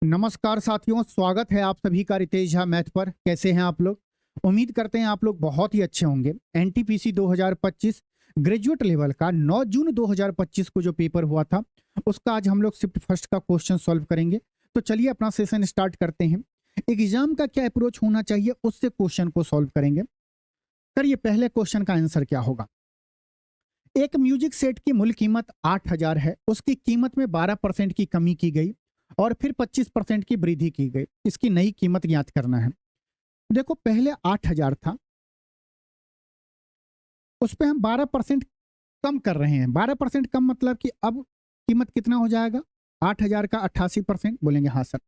नमस्कार साथियों, स्वागत है आप सभी का रितेश झा मैथ पर। कैसे हैं आप लोग? उम्मीद करते हैं आप लोग बहुत ही अच्छे होंगे। एनटीपीसी 2025 ग्रेजुएट लेवल का 9 जून 2025 को जो पेपर हुआ था उसका आज हम लोग शिफ्ट फर्स्ट का क्वेश्चन सॉल्व करेंगे। तो चलिए अपना सेशन स्टार्ट करते हैं। एग्जाम का क्या अप्रोच होना चाहिए उससे क्वेश्चन को सॉल्व करेंगे। करिए, पहले क्वेश्चन का आंसर क्या होगा। एक म्यूजिक सेट की मूल कीमत 8,000 है, उसकी कीमत में 12% की कमी की गई और फिर 25% की वृद्धि की गई। इसकी नई कीमत ज्ञात करना है। देखो, पहले 8,000 था, उस पर हम 12% कम कर रहे हैं। 12% कम मतलब कि अब कीमत कितना हो जाएगा? 8,000 का 88%। बोलेंगे हाँ सर।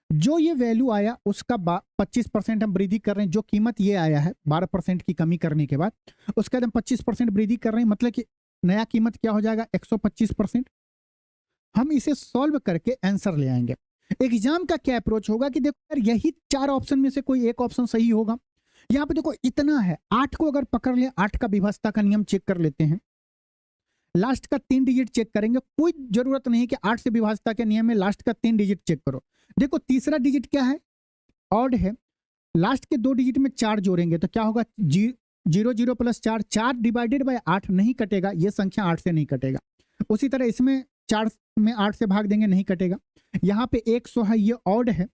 जो ये वैल्यू आया उसका 25% हम वृद्धि कर रहे हैं। जो कीमत ये आया है 12% की कमी करने के बाद, उसका हम 25% वृद्धि कर रहे हैं, मतलब कि नया कीमत क्या हो जाएगा? 125%। हम इसे सॉल्व करके आंसर ले आएंगे। एग्जाम का क्या अप्रोच होगा कि देखो यार, यही चार ऑप्शन में से कोई एक ऑप्शन सही होगा। यहाँ पे देखो इतना है, 8 को अगर पकड़ ले, 8 का विभाज्यता का नियम चेक कर लेते हैं। लास्ट का 3 डिजिट चेक करेंगे। कोई जरूरत नहीं कि 8 से विभाज्यता के नियम में लास्ट का 3 डिजिट चेक करो। देखो तीसरा डिजिट क्या है? ऑड है। लास्ट के 2 डिजिट में 4 जोड़ेंगे तो क्या होगा? 0 प्लस 4, 4 डिवाइडेड बाय 8 नहीं कटेगा, ये संख्या 8 से नहीं कटेगा। उसी तरह इसमें 4 में 8 से भाग देंगे, नहीं कटेगा। यहाँ पे 100 है, ये ऑड है।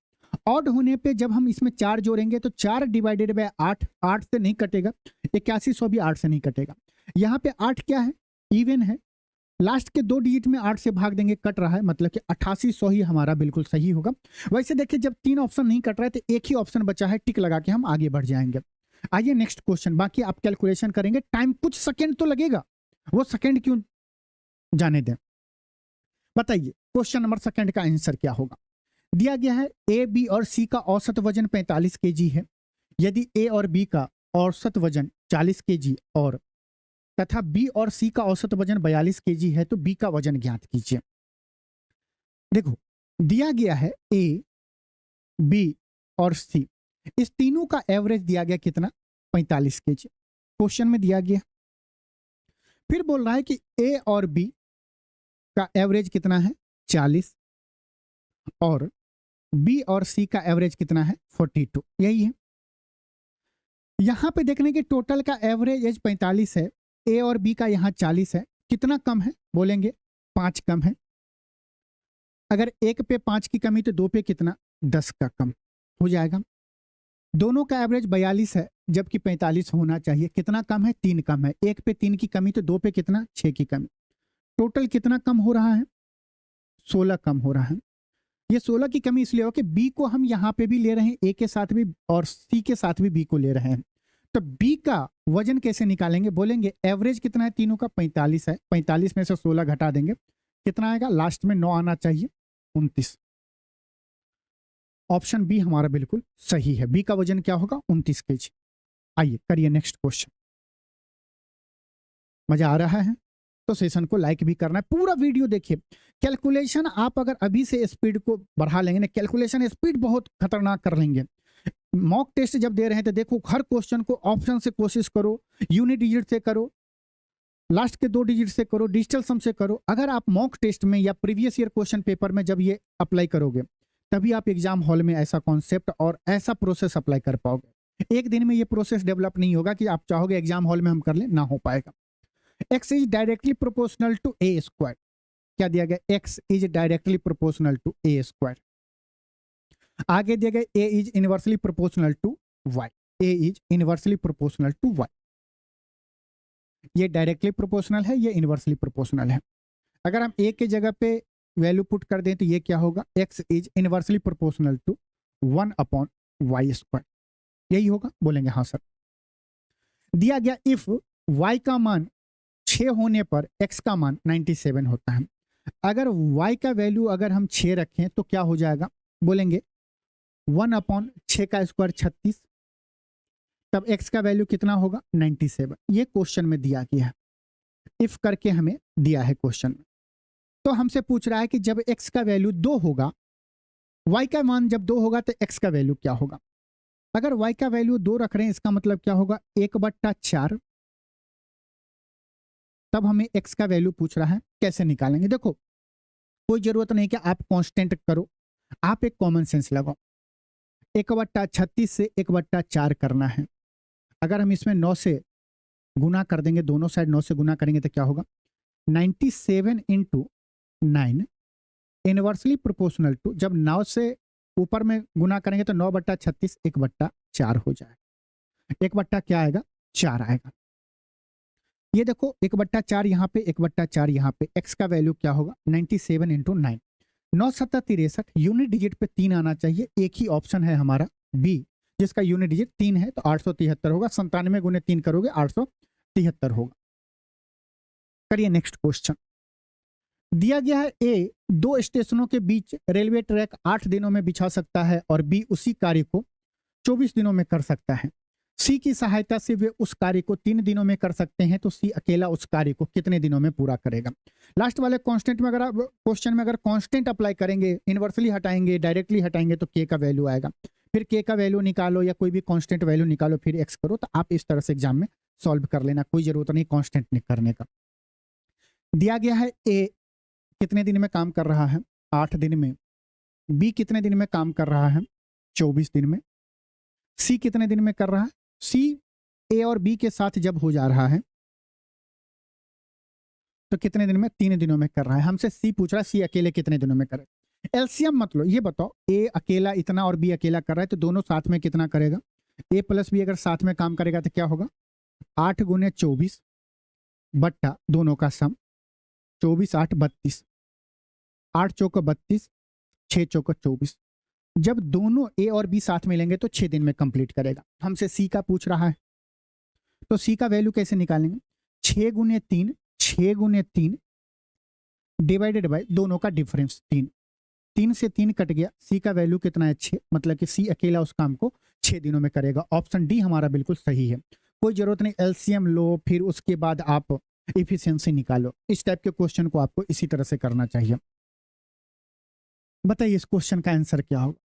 ऑड होने पे जब हम इसमें 4 जोड़ेंगे तो 4 डिवाइडेड बाय 8, 8 से नहीं कटेगा। 8100 भी 8 से नहीं कटेगा। यहाँ पे 8 क्या है? इवन है। लास्ट के 2 डिजिट में 8 से भाग देंगे, कट रहा है, मतलब कि 8800 ही हमारा बिल्कुल सही होगा। वैसे देखिए, जब 3 ऑप्शन नहीं कट रहा है तो एक ही ऑप्शन बचा है, टिक लगा के हम आगे बढ़ जाएंगे। आइए नेक्स्ट क्वेश्चन। बाकी आप कैलकुलेशन करेंगे, टाइम कुछ सेकंड तो लगेगा, वो सेकंड क्यों जाने दें। बताइए क्वेश्चन नंबर सेकंड का आंसर क्या होगा। दिया गया है ए, बी और सी का औसत वजन 45 केजी है। यदि ए और बी का औसत वजन 40 केजी और तथा बी और सी का औसत वजन 42 केजी है तो बी का वजन ज्ञात कीजिए। देखो, दिया गया है ए, बी और सी, इस तीनों का एवरेज दिया गया कितना? 45 केजी क्वेश्चन में दिया गया। फिर बोल रहा है कि ए और बी का एवरेज कितना है? 40 और बी और सी का एवरेज कितना है? 42। यही है। यहां पे देखने के टोटल का एवरेज एज 45 है, ए और बी का यहां 40 है। कितना कम है? बोलेंगे 5 कम है। अगर एक पे 5 की कमी तो दो पे कितना? 10 का कम हो जाएगा। दोनों का एवरेज 42 है जबकि 45 होना चाहिए। कितना कम है? 3 कम है। एक पे 3 की कमी तो दो पे कितना? 6 की कमी। टोटल कितना कम हो रहा है? 16 कम हो रहा है। ये 16 की कमी इसलिए हो कि बी को हम यहाँ पे भी ले रहे हैं, ए के साथ भी और सी के साथ भी बी को ले रहे हैं। तो बी का वजन कैसे निकालेंगे? बोलेंगे एवरेज कितना है तीनों का? 45 है। 45 में से 16 घटा देंगे, कितना आएगा? लास्ट में 9 आना चाहिए, 29। ऑप्शन बी हमारा बिल्कुल सही है। बी का वजन क्या होगा? 29 केजी। आइए करिए नेक्स्ट क्वेश्चन। मजा आ रहा है तो सेशन को लाइक भी करना है, पूरा वीडियो देखिए। कैलकुलेशन आप अगर अभी से स्पीड को बढ़ा लेंगे ना, कैलकुलेशन स्पीड बहुत खतरनाक कर लेंगे। मॉक टेस्ट जब दे रहे हैं तो देखो, हर क्वेश्चन को ऑप्शन से कोशिश करो, यूनिट डिजिट से करो, लास्ट के 2 डिजिट से करो, डिजिटल सम से करो। अगर आप मॉक टेस्ट में या प्रीवियस ईयर क्वेश्चन पेपर में जब ये अप्लाई करोगे तभी आप एग्जाम हॉल में ऐसा कॉन्सेप्ट और ऐसा प्रोसेस अप्लाई कर पाओगे। एक दिन में ये प्रोसेस डेवलप नहीं होगा कि आप चाहोगे एग्जाम हॉल में हम कर लें, ना हो पाएगा। x is directly proportional to a square. क्या दिया गया? x is directly proportional to a square. आगे दिया गया a is inversely proportional to y। a is inversely proportional to y। ये डायरेक्टली प्रोपोर्शनल है, ये इनवर्सली प्रोपोर्शनल है। अगर हम a के जगह पे वैल्यू पुट कर दें तो ये क्या होगा? x is inversely proportional to 1/y square. यही होगा। बोलेंगे हाँ सर। दिया गया इफ y का मान 6 होने पर x का मान 97 होता है। अगर y का वैल्यू अगर हम 6 रखें तो क्या हो जाएगा? बोलेंगे 1/6 का स्क्वायर 36, तब x का वैल्यू कितना होगा? 97। ये क्वेश्चन में दिया गया है, इफ करके हमें दिया है क्वेश्चन में। तो हमसे पूछ रहा है कि जब x का वैल्यू 2 होगा, y का मान जब 2 होगा तो x का वैल्यू क्या होगा? अगर y का वैल्यू 2 रख रहे हैं, इसका मतलब क्या होगा? 1/4। तब हमें x का वैल्यू पूछ रहा है, कैसे निकालेंगे? देखो, कोई जरूरत नहीं कि आप कांस्टेंट करो, आप एक कॉमन सेंस लगाओ, 1/36 से 1/4 करना है। अगर हम इसमें 9 से गुना कर देंगे, दोनों साइड 9 से गुना करेंगे तो क्या होगा, 97 इंटू 9 इनवर्सली प्रोपोर्शनल टू, जब 9 से ऊपर में गुना करेंगे तो 9/36 1/4 हो जाएगा। 1 क्या आएगा, 4 आएगा। ये देखो 1/4 यहाँ पे, 1/4 यहाँ पे, x का वैल्यू क्या होगा, 97 इंटू 9, 9 7 63, यूनिट डिजिट पे 3 आना चाहिए। एक ही ऑप्शन है हमारा बी, जिसका यूनिट डिजिट 3 है, तो 873 होगा। 97 गुने 3 करोगे 873 होगा। करिए नेक्स्ट क्वेश्चन। दिया गया है ए, 2 स्टेशनों के बीच रेलवे ट्रैक 8 दिनों में बिछा सकता है और बी उसी कार्य को 24 दिनों में कर सकता है। सी की सहायता से वे उस कार्य को 3 दिनों में कर सकते हैं, तो सी अकेला उस कार्य को कितने दिनों में पूरा करेगा। लास्ट वाले कांस्टेंट में, अगर क्वेश्चन में अगर कांस्टेंट अप्लाई करेंगे, इनवर्सली हटाएंगे, डायरेक्टली हटाएंगे, तो के का वैल्यू आएगा। फिर के का वैल्यू निकालो या कोई भी कांस्टेंट वैल्यू निकालो, फिर एक्स करो। तो आप इस तरह से एग्जाम में सॉल्व कर लेना, कोई जरूरत नहीं कांस्टेंट करने का। दिया गया है ए कितने दिन में काम कर रहा है, 8 दिन में। बी कितने दिन में काम कर रहा है, 24 दिन में। सी कितने दिन में कर रहा है, सी ए और बी के साथ जब हो जा रहा है तो कितने दिन में, 3 दिनों में कर रहा है। हमसे सी पूछ रहा है सी अकेले कितने दिनों में करे। एलसीएम मतलब ये बताओ, ए अकेला इतना और बी अकेला कर रहा है, तो दोनों साथ में कितना करेगा। ए प्लस बी अगर साथ में काम करेगा तो क्या होगा, 8 गुने 24 बट्टा दोनों का सम, 24 8 32, 8 चौको 32, 6 चौको 24। जब दोनों ए और बी साथ में लेंगे तो 6 दिन में कंप्लीट करेगा। हमसे सी का पूछ रहा है, तो सी का वैल्यू कैसे निकालेंगे, 6 गुने 3, 6 गुने 3 डिवाइडेड बाय दोनों का डिफरेंस 3, 3 से 3 कट गया। सी का वैल्यू कितना है, 6, मतलब कि सी अकेला उस काम को 6 दिनों में करेगा। ऑप्शन डी हमारा बिल्कुल सही है। कोई जरूरत नहीं एलसीएम लो फिर उसके बाद आप इफिशियंसी निकालो। इस टाइप के क्वेश्चन को आपको इसी तरह से करना चाहिए। बताइए इस क्वेश्चन का आंसर क्या होगा।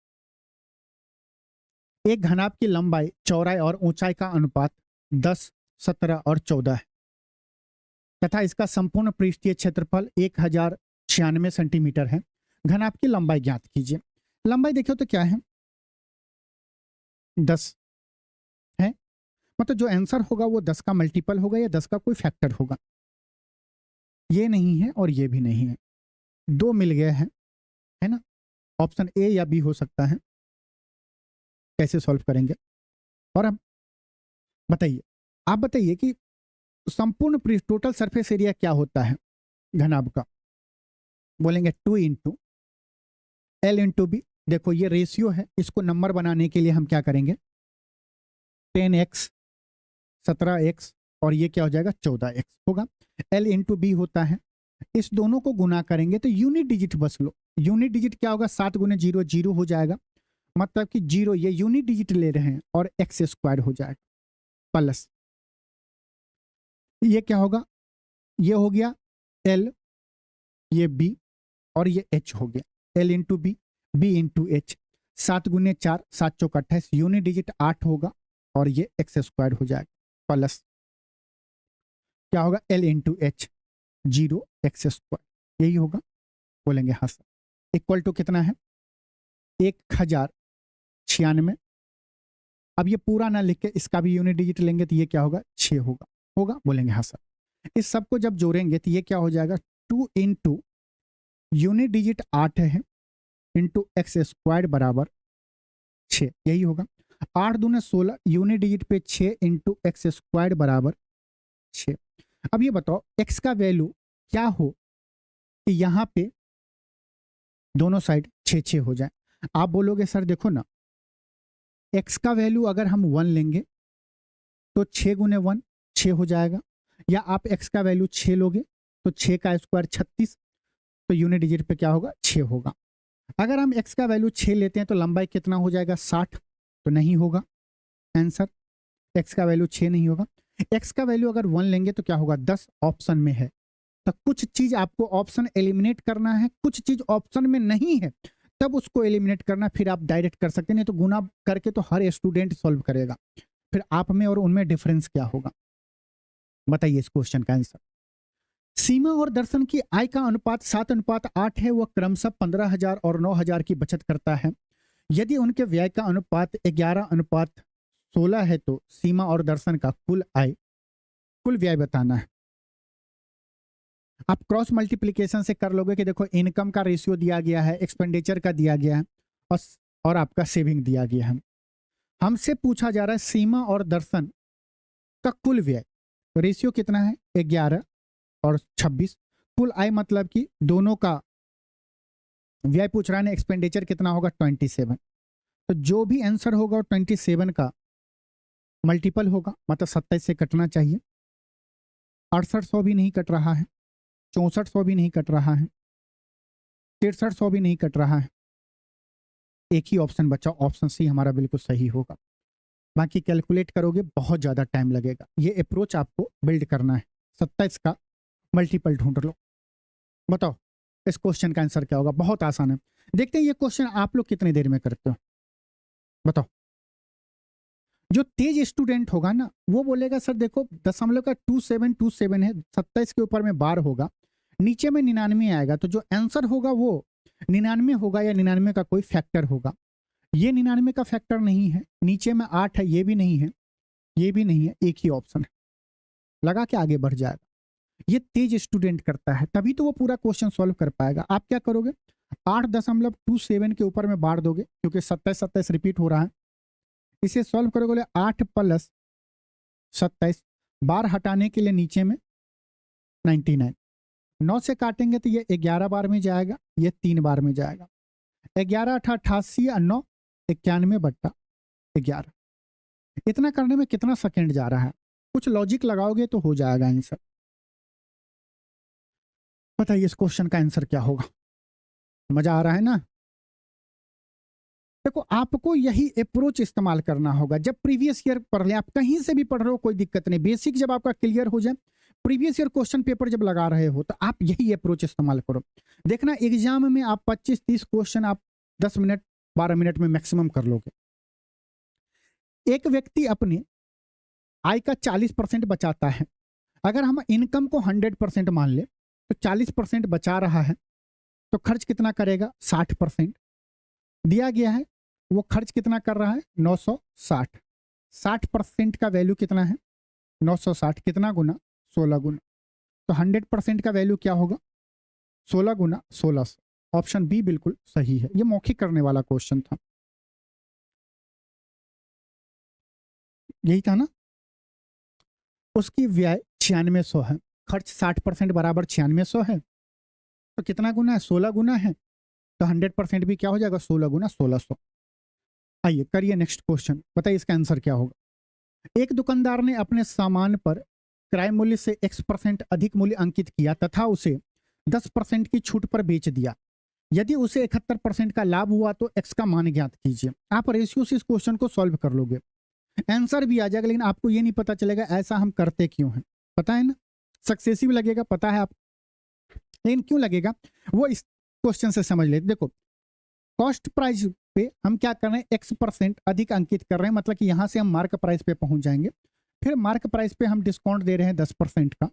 एक घनाभ की लंबाई, चौड़ाई और ऊंचाई का अनुपात 10, 17 और 14 है तथा इसका संपूर्ण पृष्ठीय क्षेत्रफल 1096 सेंटीमीटर है। घनाभ की लंबाई ज्ञात कीजिए। लंबाई देखो तो क्या है, 10 है, मतलब जो आंसर होगा वो 10 का मल्टीपल होगा या 10 का कोई फैक्टर होगा। ये नहीं है और ये भी नहीं है, 2 मिल गए हैं, है ना। ऑप्शन ए या बी हो सकता है। कैसे सॉल्व करेंगे। और अब बताइए, आप बताइए कि संपूर्ण पृष्ठ टोटल सरफेस एरिया क्या होता है घनाभ का। बोलेंगे 2 इंटू एल इंटू बी। देखो ये रेशियो है, इसको नंबर बनाने के लिए हम क्या करेंगे, 10x 17x और ये क्या हो जाएगा 14x होगा। एल इंटू बी होता है, इस दोनों को गुना करेंगे तो यूनिट डिजिट बस लो। यूनिट डिजिट क्या होगा, 7 गुने 0 0 हो जाएगा, मतलब कि 0 ये यूनिट डिजिट ले रहे हैं और एक्स स्क्वायर हो जाएगा प्लस ये क्या होगा, ये हो गया एल, ये बी और ये एच हो गया। L into B, B into H, 7 गुने 4 7 चौक 28, यूनिट डिजिट 8 होगा और ये एक्स स्क्वायर हो जाएगा प्लस क्या होगा, L into H 0 x square, यही होगा। बोलेंगे हाँ सर। इक्वल टू कितना है, 1096। अब ये पूरा ना लिख के इसका भी यूनिट डिजिट लेंगे तो ये क्या होगा 6 होगा। होगा, बोलेंगे हाँ सर। इस सब को जब जोड़ेंगे तो ये क्या हो जाएगा, 2 इंटू यूनिट डिजिट 8 है इंटू एक्स स्क्वायर बराबर 6, यही होगा। 8 दूने 16, यूनिट डिजिट पे 6 इंटू एक्स स्क्वायर बराबर 6। अब ये बताओ एक्स का वैल्यू क्या हो कि यहाँ पे दोनों साइड 6 6 हो जाए। आप बोलोगे सर देखो ना, एक्स का वैल्यू अगर हम 1 लेंगे तो 6 गुने 1 6 हो जाएगा, या आप एक्स का वैल्यू 6 लोगे तो 6 का स्क्वायर 36, तो यूनिट डिजिट पे क्या होगा 6 होगा। अगर हम एक्स का वैल्यू 6 लेते हैं तो लंबाई कितना हो जाएगा 60, तो नहीं होगा आंसर, एक्स का वैल्यू 6 नहीं होगा। एक्स का वैल्यू अगर 1 लेंगे तो क्या होगा 10 ऑप्शन में है, तो कुछ चीज आपको ऑप्शन एलिमिनेट करना है, कुछ चीज ऑप्शन में नहीं है तब उसको एलिमिनेट करना, फिर आप डायरेक्ट कर सकते हैं। नहीं तो गुना करके तो हर स्टूडेंट सॉल्व करेगा, फिर आप में और उनमें डिफरेंस क्या होगा। बताइए इस क्वेश्चन का आंसर। सीमा और दर्शन की आय का अनुपात 7:8 है। वह क्रमशः 15,000 और 9,000 की बचत करता है। यदि उनके व्यय का अनुपात 11:16 है तो सीमा और दर्शन का कुल व्यय बताना है। आप क्रॉस मल्टीप्लिकेशन से कर लोगे कि देखो इनकम का रेशियो दिया गया है, एक्सपेंडिचर का दिया गया है और आपका सेविंग दिया गया है। हमसे पूछा जा रहा है सीमा और दर्शन का कुल व्यय, रेशियो कितना है 11 और 26। कुल आय मतलब कि दोनों का व्यय पूछ रहा है, एक्सपेंडिचर कितना होगा 27। तो जो भी आंसर होगा 27 का मल्टीपल होगा, मतलब 27 से कटना चाहिए। 6800 भी नहीं कट रहा है, 6400 भी नहीं कट रहा है, 6300 भी नहीं कट रहा है। एक ही ऑप्शन बचा, ऑप्शन सी हमारा बिल्कुल सही होगा। बाकी कैलकुलेट करोगे बहुत ज़्यादा टाइम लगेगा। ये अप्रोच आपको बिल्ड करना है। 27 का मल्टीपल ढूंढ लो। बताओ इस क्वेश्चन का आंसर क्या होगा। बहुत आसान है। देखते हैं ये क्वेश्चन आप लोग कितनी देर में करते हो। बताओ। जो तेज स्टूडेंट होगा ना वो बोलेगा सर देखो दशमलव का 2727 है, 27 के ऊपर में बार होगा, नीचे में 99 आएगा, तो जो आंसर होगा वो 99 होगा या 99 का कोई फैक्टर होगा। ये 99 का फैक्टर नहीं है, नीचे में 8 है, ये भी नहीं है, ये भी नहीं है, एक ही ऑप्शन है। लगा के आगे बढ़ जाएगा। ये तेज स्टूडेंट करता है तभी तो वो पूरा क्वेश्चन सॉल्व कर पाएगा। आप क्या करोगे 8.27 के ऊपर में बार दोगे क्योंकि 27 रिपीट हो रहा है। इसे सॉल्व करोगे बोले 8 + 27, बार हटाने के लिए नीचे में 99, 9 से काटेंगे तो ये 11 बार में जाएगा, ये 3 बार में जाएगा। 11 × 88 और 9 91/11। इतना करने में कितना सेकंड जा रहा है, कुछ लॉजिक लगाओगे तो हो जाएगा आंसर। बताइए इस क्वेश्चन का आंसर क्या होगा। मजा आ रहा है ना। देखो आपको यही अप्रोच इस्तेमाल करना होगा। जब प्रीवियस ईयर पढ़ ले, आप कहीं से भी पढ़ रहे हो कोई दिक्कत नहीं, बेसिक जब आपका क्लियर हो जाए, प्रीवियस ईयर क्वेश्चन पेपर जब लगा रहे हो तो आप यही अप्रोच इस्तेमाल करो। देखना एग्जाम में आप 25-30 क्वेश्चन आप 10 मिनट 12 मिनट में मैक्सिमम कर लोगे। एक व्यक्ति अपने आय का 40% बचाता है। अगर हम इनकम को 100% मान ले तो 40% बचा रहा है तो खर्च कितना करेगा 60%। दिया गया है वो खर्च कितना कर रहा है 960। 60% का वैल्यू कितना है 960, कितना गुना 16 गुना, तो 100% का वैल्यू क्या होगा 16 गुना 1600। ऑप्शन बी बिल्कुल सही है। ये मौखिक करने वाला क्वेश्चन था, यही था ना। उसकी व्यय 9600 है, खर्च 60% बराबर 9600 है, तो कितना गुना है 16 गुना है, तो 100% भी क्या हो जाएगा 16 गुना 1600। आइए करिए नेक्स्ट क्वेश्चन, बताइए इसका आंसर क्या होगा। एक दुकानदार ने अपने सामान पर क्रय मूल्य से X% अधिक मूल्य अंकित किया तथा उसे 10% की छूट पर बेच दिया। यदि उसे 71% का लाभ हुआ तो X का मान ज्ञात कीजिए। आप रेशियो से इस क्वेश्चन को सॉल्व कर लोगे, आंसर भी आ जाएगा, लेकिन आपको ये नहीं पता चलेगा ऐसा हम करते क्यों हैं। पता है ना, सक्सेसिव लगेगा, पता है आप, लेकिन क्यों लगेगा वो इस क्वेश्चन से समझ लेते। देखो कॉस्ट प्राइस पे हम क्या कर रहे हैं X% अधिक अंकित कर रहे हैं, मतलब कि यहां से हम मार्क प्राइस पे पहुंच जाएंगे, फिर मार्क प्राइस पे हम डिस्काउंट दे रहे हैं 10% का,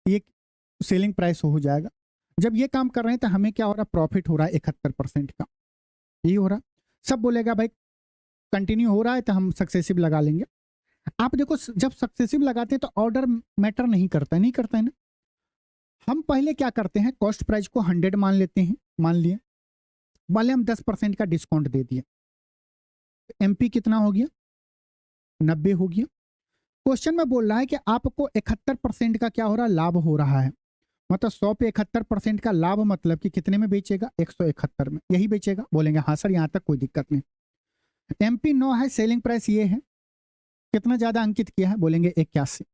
ये सेलिंग प्राइस हो जाएगा। जब ये काम कर रहे हैं तो हमें क्या हो रहा है प्रॉफिट हो रहा है 71% का, यही हो रहा। सब बोलेगा भाई कंटिन्यू हो रहा है तो हम सक्सेसिव लगा लेंगे। आप देखो जब सक्सेसिव लगाते हैं तो ऑर्डर मैटर नहीं करता है, नहीं करता है ना। हम पहले क्या करते हैं कॉस्ट प्राइस को 100 मान लेते हैं, मान लिए, वाले हम 10% का डिस्काउंट दे दिए, MP कितना हो गया 90 हो गया। क्वेश्चन में बोल रहा है कि आपको 71% का क्या हो रहा है लाभ हो रहा है, मतलब 100 पे 71% का लाभ, मतलब कि कितने में बेचेगा 171 में, यही बेचेगा। बोलेंगे हाँ सर यहाँ तक कोई दिक्कत नहीं। MP 9 है, सेलिंग प्राइस ये है, कितना ज्यादा अंकित किया है, बोलेंगे 81।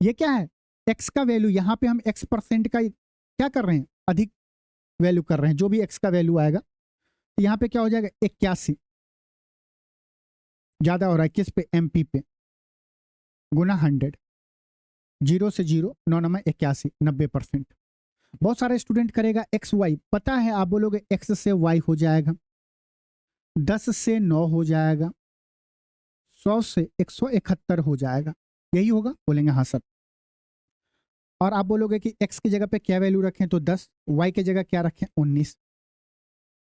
ये क्या है एक्स का वैल्यू, यहाँ पे हम X% का क्या कर रहे हैं अधिक वैल्यू कर रहे हैं, जो भी एक्स का वैल्यू आएगा तो यहाँ पे क्या हो जाएगा 81 ज्यादा हो रहा है किस पे MP पे, गुना 100, 0 से 0 9 9 81 90%। बहुत सारे स्टूडेंट करेगा XY, पता है आप बोलोगे X से Y हो जाएगा, 10 से 9 हो जाएगा, 100 से 171 हो जाएगा, यही होगा। बोलेंगे हाँ सर। और आप बोलोगे कि x की जगह पे क्या वैल्यू रखें, तो 10, y की जगह क्या रखें 19,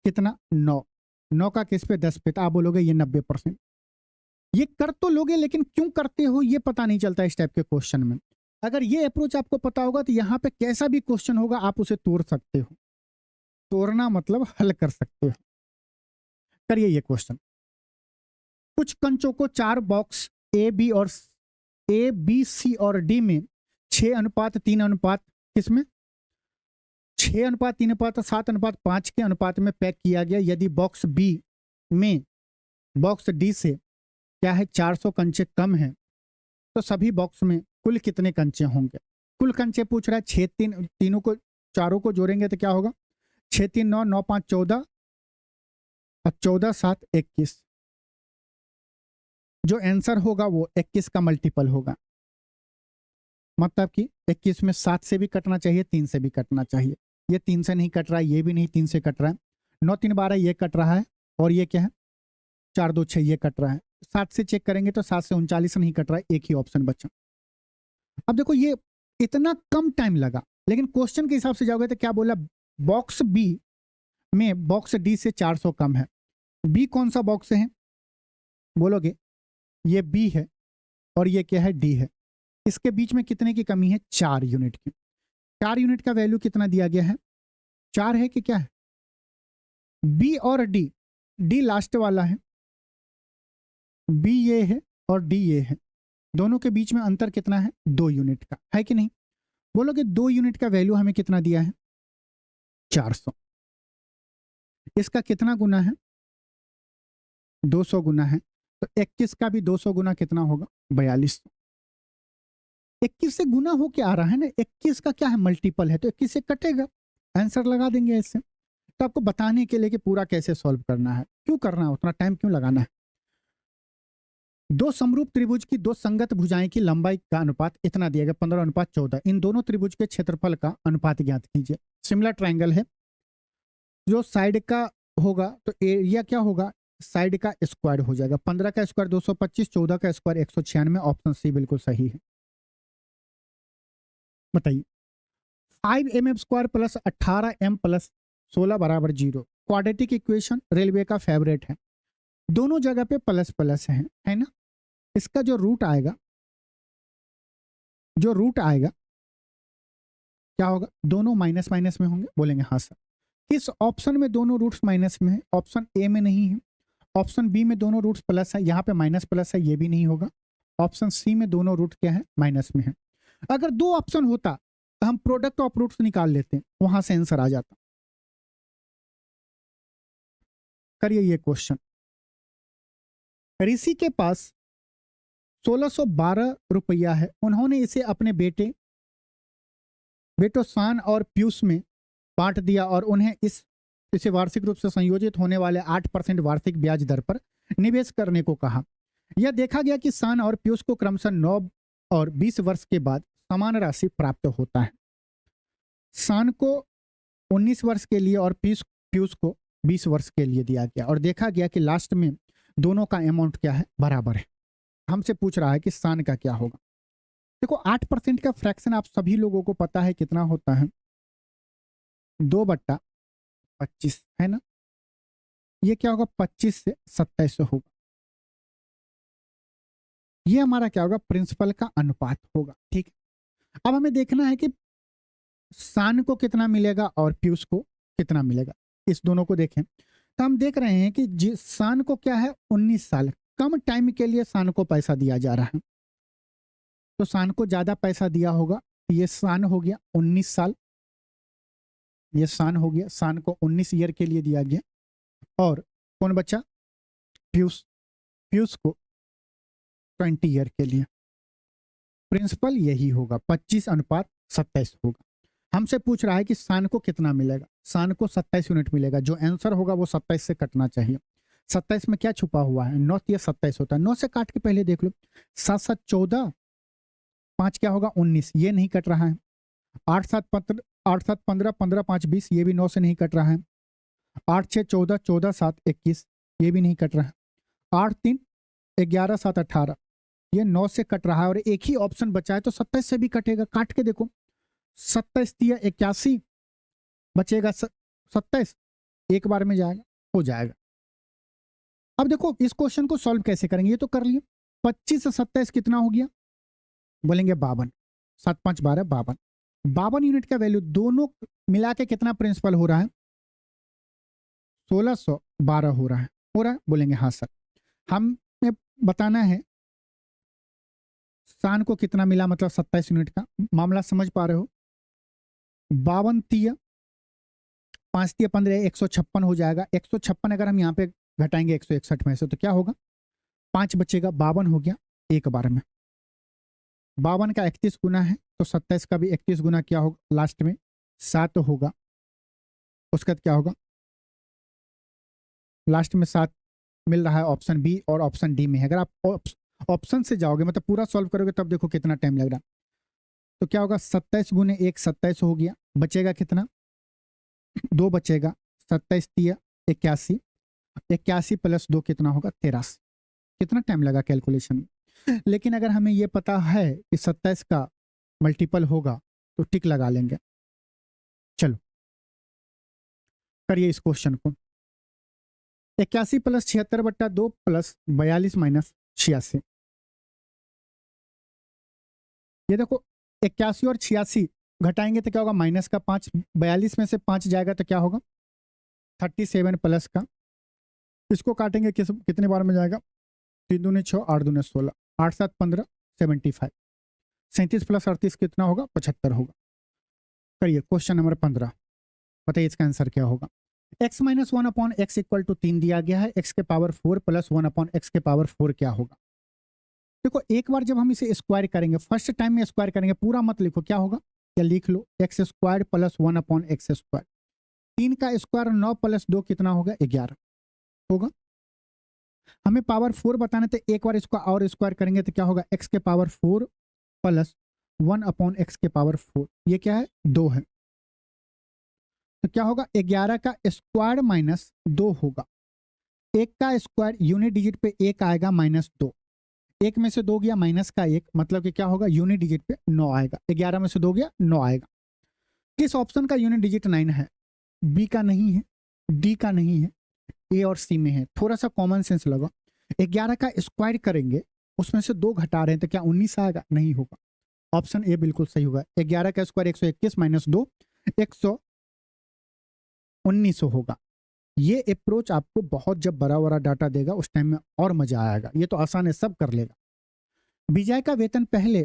कितना 9, 9 का किस पे 10 पे, तो आप बोलोगे ये 90%। ये कर तो लोगे लेकिन क्यों करते हो ये पता नहीं चलता इस टाइप के क्वेश्चन में। अगर ये अप्रोच आपको पता होगा तो यहाँ पे कैसा भी क्वेश्चन होगा आप उसे तोड़ सकते हो। तोड़ना मतलब हल कर सकते हो। करिए ये क्वेश्चन। कुछ कंचों को 4 बॉक्स ए बी सी और डी में 6:3 अनुपात किसमें 6:3:7:5 के अनुपात में पैक किया गया। यदि बॉक्स बी में बॉक्स डी से क्या है 400 कंचे कम हैं तो सभी बॉक्स में कुल कितने कंचे होंगे। कुल कंचे पूछ रहा है। 6 तीनों को चारों को जोड़ेंगे तो क्या होगा 6 3 9 9 5 14 और 14 7 21। जो आंसर होगा वो 21 का मल्टीपल होगा। मतलब कि 21 में 7 से भी कटना चाहिए, 3 से भी कटना चाहिए। ये 3 से नहीं कट रहा है, ये भी नहीं 3 से कट रहा है। 9 3 12 ये कट रहा है और ये क्या है 4 2 6 ये कट रहा है। 7 से चेक करेंगे तो 7 से 39 नहीं कट रहा है, एक ही ऑप्शन बचा। अब देखो ये इतना कम टाइम लगा, लेकिन क्वेश्चन के हिसाब से जाओगे तो क्या बोला बॉक्स बी में बॉक्स डी से 400 कम है। बी कौन सा बॉक्स है बोलोगे ये बी है और ये क्या है डी है। इसके बीच में कितने की कमी है 4 यूनिट की। 4 यूनिट का वैल्यू कितना दिया गया है 4 है कि क्या है। बी और डी, डी लास्ट वाला है, बी ये है और डी ये है। दोनों के बीच में अंतर कितना है 2 यूनिट का है कि नहीं। बोलोगे 2 यूनिट का वैल्यू हमें कितना दिया है 400। इसका कितना गुना है 200 गुना है, तो 21 का भी 200 गुना कितना होगा 4200। 21 से गुना हो के आ रहा है ना, 21 का क्या है मल्टीपल है तो 21 से कटेगा, आंसर लगा देंगे इससे। तो आपको बताने के लिए कि पूरा कैसे सॉल्व करना है, क्यों करना है, उतना टाइम क्यों लगाना है। दो समरूप त्रिभुज की दो संगत भुजाएं की लंबाई का अनुपात इतना दिया गया 15:14। इन दोनों त्रिभुज के क्षेत्रफल का अनुपात ज्ञात कीजिए। सिमिलर ट्रायंगल है, जो साइड का होगा तो एरिया क्या होगा साइड का स्क्वायर हो जाएगा। 15 का स्क्वायर 225, 14 का स्क्वायर 196। ऑप्शन सी बिल्कुल सही है। बताइए 5m² प्लस 18m प्लस 16 बराबर 0 क्वाड्रेटिक इक्वेशन रेलवे का फेवरेट है। दोनों जगह पे प्लस प्लस है ना। इसका जो रूट आएगा क्या होगा दोनों माइनस माइनस में होंगे। बोलेंगे हाँ सर। इस ऑप्शन में दोनों रूट्स माइनस में है, ऑप्शन ए में नहीं है। ऑप्शन बी में दोनों रूट्स प्लस है, यहाँ पे माइनस प्लस है, ये भी नहीं होगा। ऑप्शन सी में दोनों रूट क्या है माइनस में है। अगर 2 ऑप्शन होता तो हम प्रोडक्ट ऑफ रूट्स निकाल लेते, वहां से आंसर आ जाता। करिए ये क्वेश्चन। ऋषि के पास 1612 रुपया है। उन्होंने इसे अपने बेटों शान और पीयूष में बांट दिया और उन्हें इसे वार्षिक रूप से संयोजित होने वाले 8% वार्षिक ब्याज दर पर निवेश करने को कहा। यह देखा गया कि शान और पीयूष को क्रमशः 9 और 20 वर्ष के बाद समान राशि प्राप्त होता है। शान को 19 वर्ष के लिए और पीयूष को 20 वर्ष के लिए दिया गया और देखा गया कि लास्ट में दोनों का अमाउंट क्या है बराबर है। हमसे पूछ रहा है कि शान का क्या होगा। देखो 8% का फ्रैक्शन आप सभी लोगों को पता है कितना होता है 2/25 है ना। ये क्या होगा 25 से 27 होगा। ये हमारा क्या होगा प्रिंसिपल का अनुपात होगा। ठीक है, अब हमें देखना है कि शान को कितना मिलेगा और पीयूष को कितना मिलेगा। इस दोनों को देखें तो हम देख रहे हैं कि शान को क्या है 19 साल कम टाइम के लिए शान को पैसा दिया जा रहा है, तो शान को ज्यादा पैसा दिया होगा। ये शान हो गया 19 साल, ये शान हो गया, शान को 19 ईयर के लिए दिया गया। और कौन बचा पीयूष को 20 ईयर के लिए। प्रिंसिपल यही होगा 25:27 होगा। हमसे पूछ रहा है कि शान को कितना मिलेगा। शान को 27 यूनिट मिलेगा। जो आंसर होगा वो 27 से कटना चाहिए। 27 में क्या छुपा हुआ है 9 या 27 होता है। 9 से काट के पहले देख लो 7 7 14, 5 क्या होगा 19, ये नहीं कट रहा है। 8 7 15, 15 5 20, ये भी 9 से नहीं कट रहा है। 8 6 14, 14 7 21, ये भी नहीं कट रहा है। 8 3 11 7 18, ये 9 से कट रहा है और एक ही ऑप्शन बचा है तो 27 से भी कटेगा। काट के देखो 27 दिया 81, बचेगा 27, एक बार में जाएगा, हो जाएगा। अब देखो इस क्वेश्चन को सॉल्व कैसे करेंगे, ये तो कर लिए। 25 से 27 कितना हो गया, बोलेंगे 52, 7 5 12 52, 52 यूनिट का वैल्यू दोनों मिला के कितना प्रिंसिपल हो रहा है, 1612 हो रहा है, बोलेंगे हाँ सर। हमें बताना है शान को कितना मिला, मतलब 27 यूनिट का। मामला समझ पा रहे हो, 52 तिया 5 तिया 15, 156 हो जाएगा। 156 अगर हम यहाँ पे घटाएंगे 161 में से तो क्या होगा, 5 बचेगा, 52 हो गया एक बार में। 52 का 31 गुना है तो 27 का भी 31 गुना क्या होगा, लास्ट में 7 होगा। उसके बाद क्या होगा, लास्ट में 7 मिल रहा है ऑप्शन बी और ऑप्शन डी में है। अगर आप ऑप्शन से जाओगे, मतलब पूरा सॉल्व करोगे, तब देखो कितना टाइम लग रहा है। तो क्या होगा, 27 गुने 1 27 हो गया, बचेगा कितना, 2 बचेगा, 27 तिया 81, 81 प्लस 2 कितना होगा, 83। कितना टाइम लगा कैलकुलेशन में। लेकिन अगर हमें ये पता है कि 27 का मल्टीपल होगा तो टिक लगा लेंगे। चलो करिए इस क्वेश्चन को। 81 प्लस 76/2 प्लस 42 माइनस 86। ये देखो 81 और 86 घटाएंगे तो क्या होगा, माइनस का 5, 42 में से 5 जाएगा तो क्या होगा, 37 प्लस का, इसको काटेंगे कितने बार में जाएगा, 3 दूनी 6, 8 दूनी 16, 8 7 15, 75। 37 प्लस 38 कितना होगा, 75 होगा। करिए क्वेश्चन नंबर 15, बताइए इसका आंसर क्या होगा। x minus 1/x equal to 3 दिया गया है, x के पावर 4 प्लस 1/x के पावर 4 क्या होगा। देखो एक बार जब हम इसे स्क्वायर करेंगे, फर्स्ट टाइम में स्क्वायर करेंगे, पूरा मत लिखो, क्या होगा, या लिख लो X square plus 1/x square. 3 का स्क्वायर 9 प्लस 2 कितना होगा, 11 होगा। हमें पावर 4 बताना, तो एक बार इसको और स्क्वायर करेंगे तो क्या होगा, x के पावर 4 प्लस 1/x के पावर 4, ये क्या है, 2 है। तो क्या होगा, 11 का स्क्वायर माइनस 2 होगा। एक का स्क्वायर यूनिट डिजिट पे 1 आएगा माइनस 2, एक में से 2 गया माइनस का 1, मतलब कि क्या होगा, यूनिट डिजिट पे 9 आएगा। 11 में से 2 गया 9 आएगा। किस ऑप्शन का यूनिट डिजिट 9 है, बी का नहीं है, डी का नहीं है, ए और सी में है। थोड़ा सा कॉमन सेंस लगा, 11 का स्क्वायर करेंगे, उसमें से 2 घटा रहे हैं तो क्या 19 आएगा, नहीं होगा। ऑप्शन ए बिल्कुल सही होगा। 11 का स्क्वायर 121 माइनस 2 119 होगा। ये अप्रोच आपको बहुत जब बड़ा बड़ा डाटा देगा उस टाइम में और मजा आएगा। ये तो आसान है, सब कर लेगा। विजय का वेतन पहले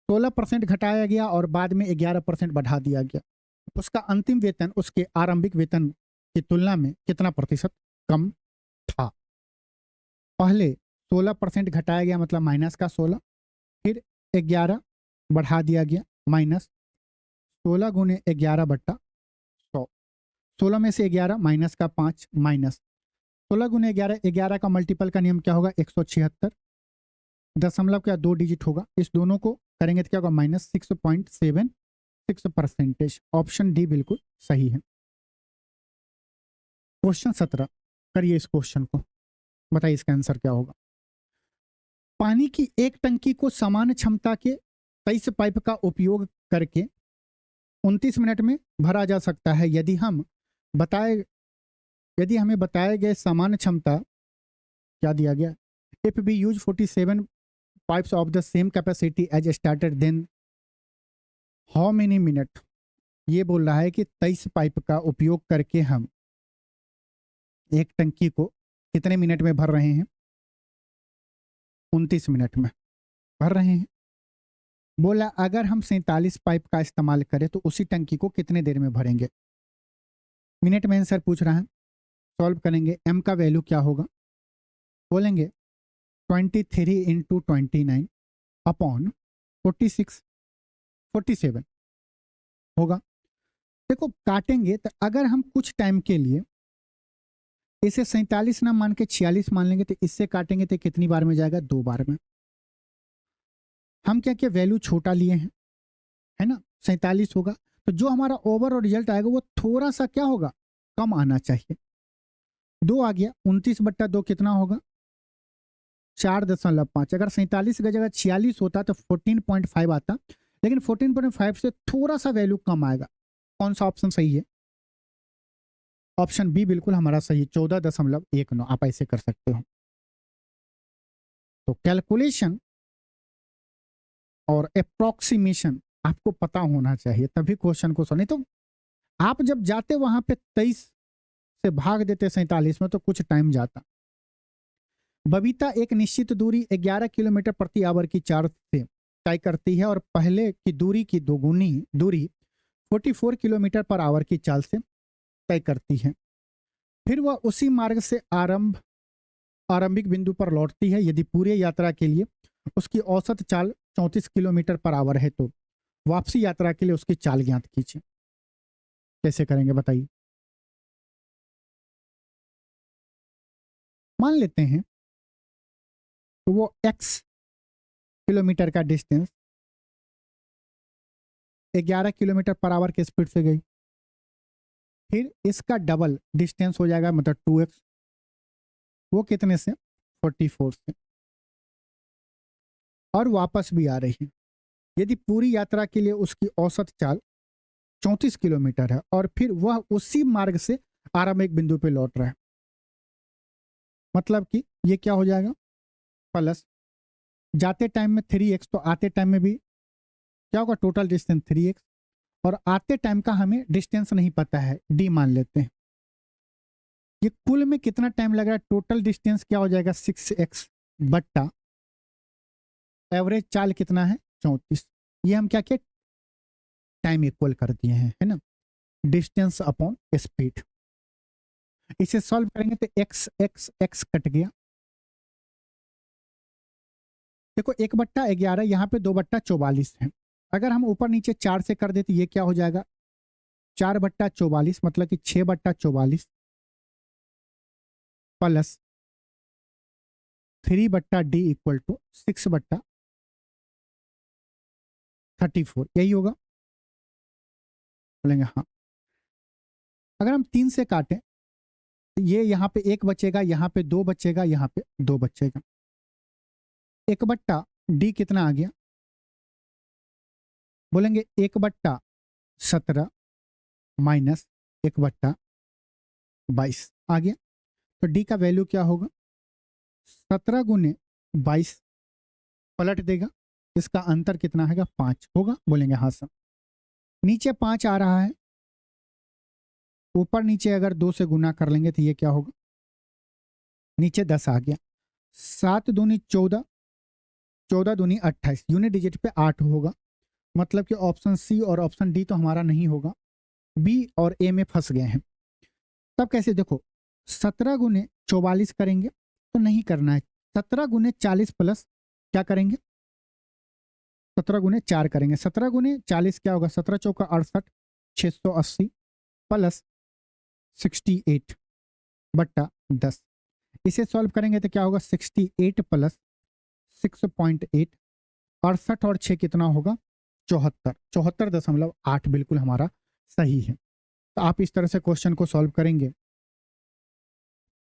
16% घटाया गया और बाद में 11% बढ़ा दिया गया। उसका अंतिम वेतन उसके आरंभिक वेतन की तुलना में कितना प्रतिशत कम था। पहले 16% घटाया गया, मतलब माइनस का 16, फिर 11 बढ़ा दिया गया, माइनस 16 गुने 11/100। 16 में से 11 माइनस का 5, माइनस 16 गुने 11, 11 का मल्टीपल का नियम क्या होगा, 176, दशमलव का 2 डिजिट होगा। इस दोनों को करेंगे तो क्या होगा, माइनस 6.76%। ऑप्शन डी बिल्कुल सही है। क्वेश्चन 17, करिए इस क्वेश्चन को, बताइए इसका आंसर क्या होगा। पानी की एक टंकी को समान क्षमता के 23 पाइप का उपयोग करके 29 मिनट में भरा जा सकता है यदि हमें बताए गए समान क्षमता क्या दिया गया, if we use 47 pipes of the same capacity as started then how many minute. ये बोल रहा है कि 23 पाइप का उपयोग करके हम एक टंकी को कितने मिनट में भर रहे हैं, 29 मिनट में भर रहे हैं। बोला अगर हम 47 पाइप का इस्तेमाल करें तो उसी टंकी को कितने देर में भरेंगे। मिनट में आंसर पूछ रहा है, सॉल्व करेंगे। एम का वैल्यू क्या होगा, बोलेंगे 23 इंटू 29 अपॉन 47 होगा। देखो काटेंगे तो अगर हम कुछ टाइम के लिए इसे 47 ना मान के 46 मान लेंगे तो इससे काटेंगे तो कितनी बार में जाएगा, 2 बार में। हम क्या क्या वैल्यू छोटा लिए हैं, है ना, 47 होगा, तो जो हमारा ओवरऑल रिजल्ट आएगा वो थोड़ा सा क्या होगा, कम आना चाहिए। 2 आ गया, 29/2 कितना होगा, 4.5। अगर 47 की जगह 46 होता तो 14.5 आता, लेकिन 14.5 से थोड़ा सा वैल्यू कम आएगा। कौन सा ऑप्शन सही है? ऑप्शन बी बिल्कुल हमारा सही, 14.19। आप ऐसे कर सकते हो। तो कैलकुलेशन और अप्रोक्सीमेशन आपको पता होना चाहिए, तभी क्वेश्चन को सुने। तो आप जब जाते वहां पे 23 से भाग देते 47 में तो कुछ टाइम जाता। बबीता एक निश्चित दूरी 11 किलोमीटर प्रति आवर की चाल से तय करती है और पहले की दूरी की दोगुनी दूरी 44 किलोमीटर पर आवर की चाल से तय करती है। फिर वह उसी मार्ग से आरंभिक बिंदु पर लौटती है। यदि पूरी यात्रा के लिए उसकी औसत चाल 34 किलोमीटर पर आवर है तो वापसी यात्रा के लिए उसकी चाल ज्ञात कीजिए। कैसे करेंगे बताइए? मान लेते हैं तो वो x किलोमीटर का डिस्टेंस 11 किलोमीटर पर आवर के स्पीड से गई, फिर इसका डबल डिस्टेंस हो जाएगा, मतलब 2x। वो कितने से? 44 से, और वापस भी आ रही है। यदि पूरी यात्रा के लिए उसकी औसत चाल 34 किलोमीटर है और फिर वह उसी मार्ग से आरंभिक बिंदु पे लौट रहा है, मतलब कि ये क्या हो जाएगा? प्लस जाते टाइम में 3x, तो आते टाइम में भी क्या होगा? टोटल डिस्टेंस 3x, और आते टाइम का हमें डिस्टेंस नहीं पता है, d मान लेते हैं। ये कुल में कितना टाइम लग रहा है? टोटल डिस्टेंस क्या हो जाएगा? 6x बट्टा एवरेज चाल कितना है? 34। ये हम क्या किया? टाइम इक्वल कर दिए हैं, है ना? Distance upon speed. इसे सॉल्व करेंगे तो x x x कट गया। देखो 1/11, यहाँ पे 2/44 है। अगर हम ऊपर नीचे 4 से कर देते ये क्या हो जाएगा? 4/44, मतलब कि 6/44 प्लस 3/d इक्वल टू 6/34, यही होगा? बोलेंगे हाँ। अगर हम 3 से काटें तो ये यहाँ पे 1 बचेगा, यहाँ पे 2 बचेगा, यहाँ पे 2 बचेगा। 1/d कितना आ गया? बोलेंगे 1/17 माइनस 1/22 आ गया। तो d का वैल्यू क्या होगा? 17 गुने 22 पलट देगा। इसका अंतर कितना है? 5 होगा। बोलेंगे हाँ सर। नीचे 5 आ रहा है, ऊपर नीचे अगर 2 से गुना कर लेंगे तो ये क्या होगा? नीचे 10 आ गया। 7 दूनी 14, 14 दूनी 28, यूनिट डिजिट पे 8 होगा। मतलब कि ऑप्शन सी और ऑप्शन डी तो हमारा नहीं होगा, बी और ए में फंस गए हैं। तब कैसे? देखो 17 गुने 44 करेंगे तो नहीं करना है, 17 गुने 40 प्लस क्या करेंगे? 17 गुने 4 करेंगे। 17 गुने 40 क्या होगा? 17 चौका 68, 680 प्लस 68/10। इसे सॉल्व करेंगे तो क्या होगा? 68 प्लस 6.8, 68 और 6 कितना होगा? 74, 74.8 बिल्कुल हमारा सही है। तो आप इस तरह से क्वेश्चन को सॉल्व करेंगे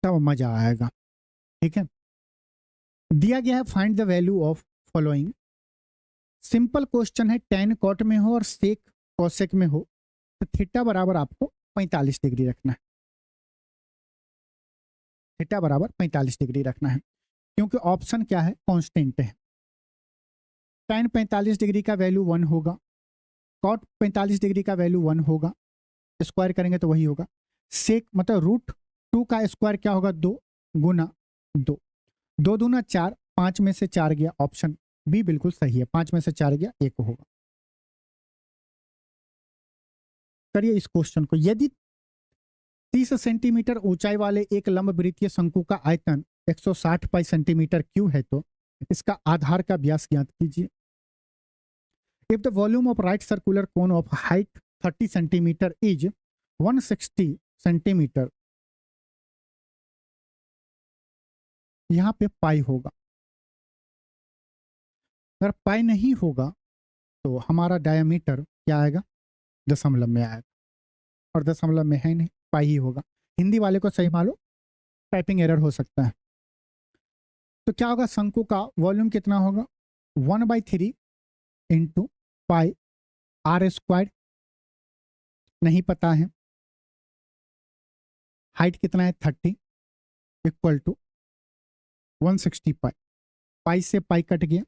तब मजा आएगा। ठीक है, दिया गया है find the value of following. Simple question है, tan कॉट में हो और सेक कॉसेक में हो तो थीटा बराबर आपको 45 डिग्री रखना है। थीटा बराबर 45 डिग्री रखना है, क्योंकि ऑप्शन क्या है? कांस्टेंट है। tan 45 डिग्री का वैल्यू 1 होगा, कॉट 45 डिग्री का वैल्यू 1 होगा, स्क्वायर करेंगे तो वही होगा। सेक मतलब √2 का स्क्वायर क्या होगा? 2 गुना 2, 2 दूना 4, 5 में से 4 गया, ऑप्शन बी बिल्कुल सही है। 5 में से 4 गया, 1 होगा। करिए इस क्वेश्चन को। यदि 30 सेंटीमीटर ऊंचाई वाले एक लंबवृत्तीय शंकु का आयतन 160 पाई सेंटीमीटर क्यूब है तो इसका आधार का व्यास ज्ञात कीजिए। If the volume of right circular cone of height 30 centimetre is 160 centimetre, यहां पे पाई होगा। अगर पाई नहीं होगा तो हमारा डायमीटर क्या आएगा? दशमलव में आएगा, और दशमलव में है नहीं, पाई ही होगा। हिंदी वाले को सही मालूम, टाइपिंग एरर हो सकता है। तो क्या होगा? शंकु का वॉल्यूम कितना होगा? 1/3 इंटू पाई आर स्क्वायर नहीं पता है, हाइट कितना है 30 इक्वल टू 160 पाई। पाई से पाई कट गया,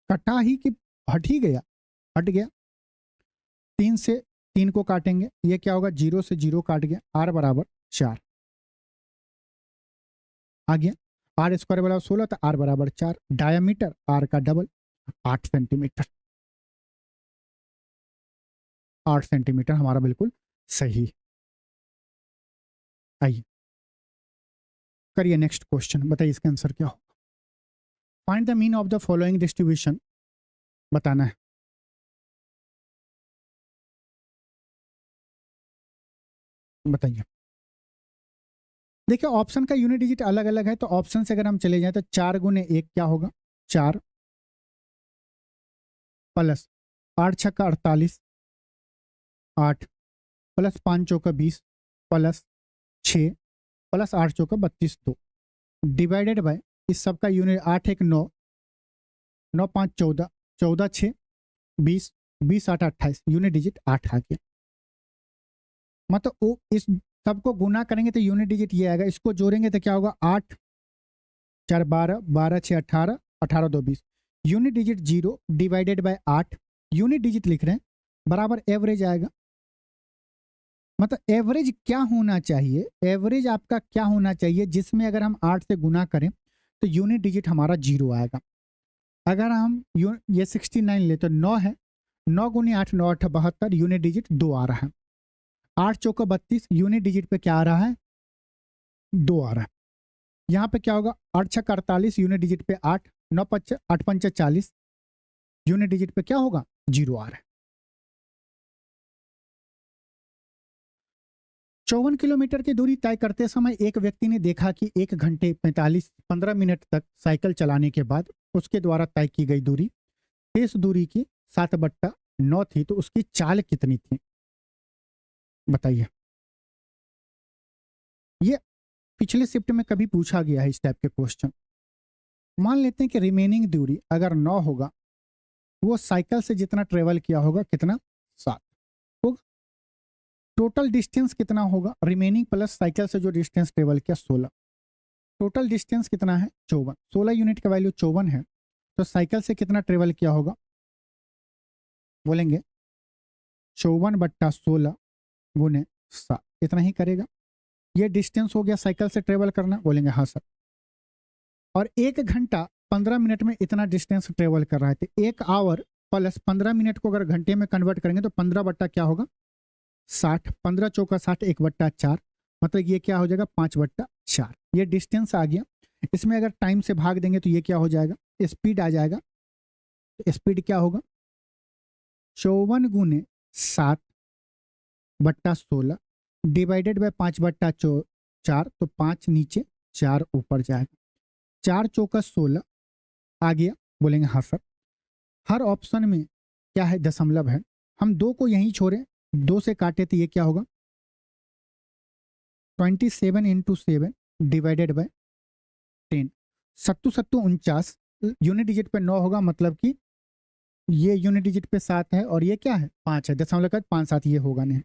कटा ही कि हट ही गया, हट गया। 3 से 3 को काटेंगे, ये क्या होगा 0 से 0 काट गया, आर बराबर 4 आ गया। आर स्क्वायर बराबर 16 तो आर बराबर 4। डायमीटर आर का डबल 8 सेंटीमीटर। 8 सेंटीमीटर हमारा बिल्कुल सही। आइए करिए नेक्स्ट क्वेश्चन, बताइए इसका आंसर क्या होगा। Find the mean of the following distribution बताना है। बताइए। देखिए ऑप्शन का यूनिट डिजिट अलग अलग है, तो ऑप्शन से अगर हम चले जाएं तो 4 गुने 1 क्या होगा 4 प्लस 8 छक्का 48, 8 प्लस 5 चौका 20 प्लस 6 प्लस 8 चौका 32 2 डिवाइडेड बाय इस सब का यूनिट 8 1 9, 9 5 14, 14 6 20, 20 8 28, यूनिट डिजिट 8 आ गया। मतलब वो इस सबको गुना करेंगे तो यूनिट डिजिट ये आएगा, इसको जोड़ेंगे तो क्या होगा 8 4 12, 12 6 18, 18 2 20, unit digit 0 divided by 8, unit digit लिख रहे हैं बराबर एवरेज आएगा। मतलब एवरेज क्या होना चाहिए, एवरेज आपका क्या होना चाहिए जिसमें अगर हम 8 से गुना करें तो यूनिट डिजिट हमारा 0 आएगा। अगर हम ये 69 ले तो 9 है, 9 गुनी 8 9 8 72, यूनिट डिजिट 2 आ रहा है। 8 चौका 32, यूनिट डिजिट पे क्या आ रहा है 2 आ रहा है। यहाँ पे क्या होगा 8 छक्का 48, यूनिट डिजिट पे 8, 9 5 8 5 40, यूनिट डिजिट पे क्या होगा 0 आ रहा है। 54 किलोमीटर की दूरी तय करते समय एक व्यक्ति ने देखा कि 1 घंटे 15 मिनट तक साइकिल चलाने के बाद उसके द्वारा तय की गई दूरी शेष दूरी की 7/9 थी, तो उसकी चाल कितनी थी बताइए। ये पिछले शिफ्ट में कभी पूछा गया है इस टाइप के क्वेश्चन। मान लेते हैं कि रिमेनिंग दूरी अगर 9 होगा, वो साइकिल से जितना ट्रेवल किया होगा कितना 7 होगा। टोटल डिस्टेंस कितना होगा रिमेनिंग प्लस साइकिल से जो डिस्टेंस ट्रेवल किया 16। टोटल डिस्टेंस कितना है 54, 16 यूनिट का वैल्यू 54 है, तो साइकिल से कितना ट्रेवल किया होगा बोलेंगे 54/16 गुने 7, इतना ही करेगा। ये डिस्टेंस हो गया साइकिल से ट्रेवल करना, बोलेंगे हाँ सर। और 1 घंटा 15 मिनट में इतना डिस्टेंस ट्रेवल कर रहा है, तो 1 आवर प्लस 15 मिनट को अगर घंटे में कन्वर्ट करेंगे तो 15 बट्टा क्या होगा 60, 15 चौका 60, 1/4, मतलब ये क्या हो जाएगा 5/4। ये डिस्टेंस आ गया। इसमें अगर टाइम से भाग देंगे तो ये क्या हो जाएगा स्पीड आ जाएगा। तो स्पीड क्या होगा 54 गुने 7/16 डिवाइडेड बाय 5/4, तो 5 नीचे 4 ऊपर जाएगा। 4 चौका 16 आ गया, बोलेंगे हाँ सर। हर ऑप्शन में क्या है दशमलव है, हम 2 को यहीं छोड़े, 2 से काटे तो ये क्या होगा 27 × 7 डिवाइडेड बाय 10, 7 7 49, यूनिट डिजिट पे 9 होगा, मतलब कि ये यूनिट डिजिट पे 7 है और ये क्या है 5 है, दशमलव का 5 7 ये होगा नहीं।